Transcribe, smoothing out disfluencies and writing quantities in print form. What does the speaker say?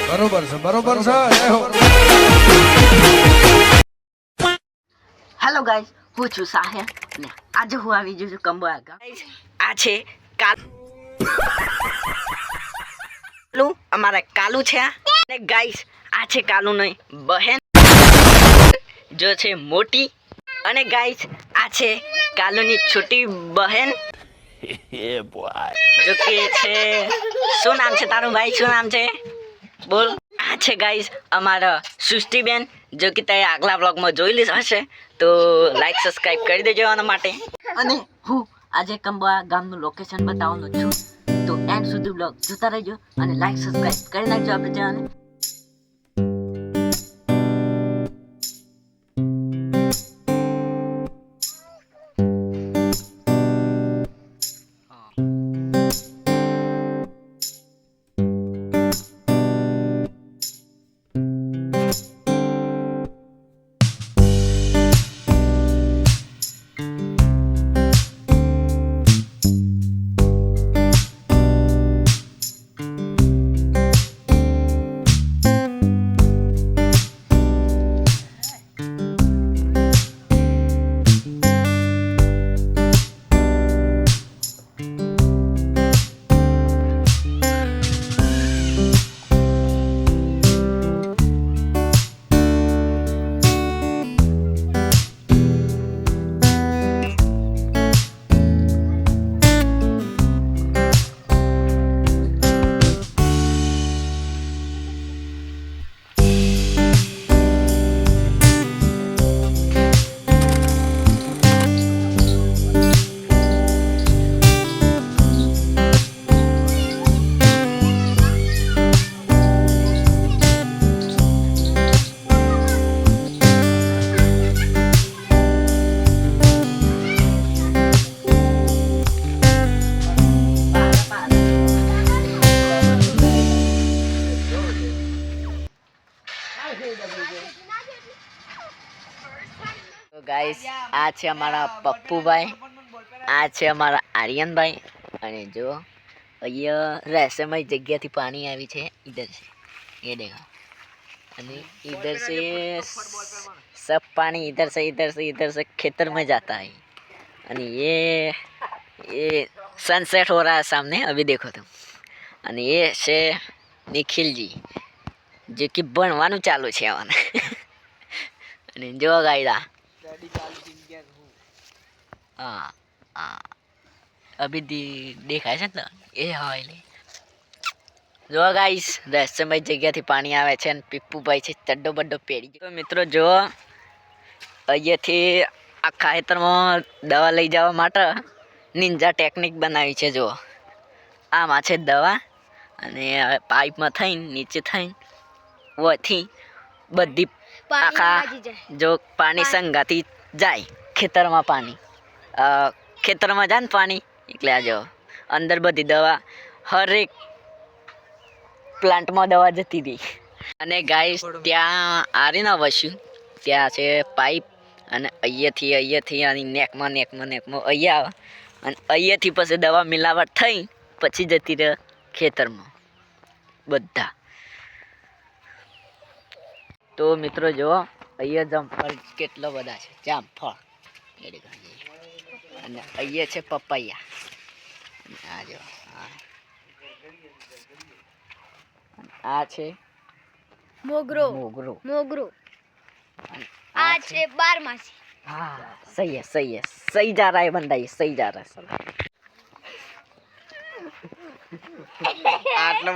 બરોબર છે બરોબર છે જય હો હેલો ગાઈસ, હું છું સાહિર ને આજે હું આવી ગયો છું કંબોયા ગાઈસ. આ છે કાલુ, અમારા કાલુ છે અને ગાઈસ આ છે કાલુ નહીં બહેન જો છે મોટી, અને ગાઈસ આ છે કાલુની છોટી બહેન જો કે છે. શું નામ છે તારું ભાઈ? શું નામ છે બોલ? આ છે ગાઈસ અમારા સૃષ્ટિબેન, જો કે તે આગલા બ્લોગમાં જોઈ લીધો હશે, તો લાઈક સબસ્ક્રાઇબ કરી દેજો આના માટે. અને હું આજે કંબોયા ગામનું લોકેશન બતાવવાનું છું, તો એન્ડ સુધી બ્લોગ જોતા રહેજો અને લાઈક સબસ્ક્રાઇબ કરી નાખજો આપણે ચેનલને. તો ગાઈસ આ છે અમારા પપ્પુભાઈ, આ છે અમારા આર્યનભાઈ, અને જો અહીંયા રહેસ્યમય જગ્યાથી પાણી આવી છે. ઇધર છે ये देखो, અને इधर से सब पानी इधर से खेतर में जाता है. અને ये सनसेट हो रहा है सामने, अभी देखो तुम. અને ये છે નિખિલજી, જે કે ભણવાનું ચાલુ છે આને. અને જો ગાઈડા हाँ हाँ अभी દેખાય છે ને એ હોય લે. જો ગાઈસ રહસ્યમય જગ્યાથી પાણી આવે છે અને પીપ્પુભાઈ છે ચડ્ડો બડ્ડો પહેરી. તો મિત્રો જો અહીંયાથી આ ખેતરમાં દવા લઈ જવા માટે નિંજા ટેકનિક બનાવી છે. જો આમાં છે દવા, અને પાઇપમાં થઈને નીચે થઈને વથી બધી આખા જો પાણી સંગાથી જાય ખેતરમાં, પાણી ખેતરમાં જાય ને પાણી, એટલે આ જો અંદર બધી દવા હરેક પ્લાન્ટમાં દવા જતી હતી. અને ગાઈસ ત્યાં આરી ના વસ્યું ત્યાં છે પાઇપ, અને અહીંયાથી આની નેકમાં અહીંયા આવે, અને અહીંયાથી પછી દવા મિલાવટ થઈ પછી જતી રહે ખેતરમાં બધા. તો મિત્રો જો અહીંયા જામફળ કેટલા બધા છે, જામફળ, અને અહીંયા છે પપૈયા. આ જો આ છે મોગરો. આ છે બારમાસી. हाँ सही है सही जा रहा है बंदा, ये सही जा रहा है साला. आटलो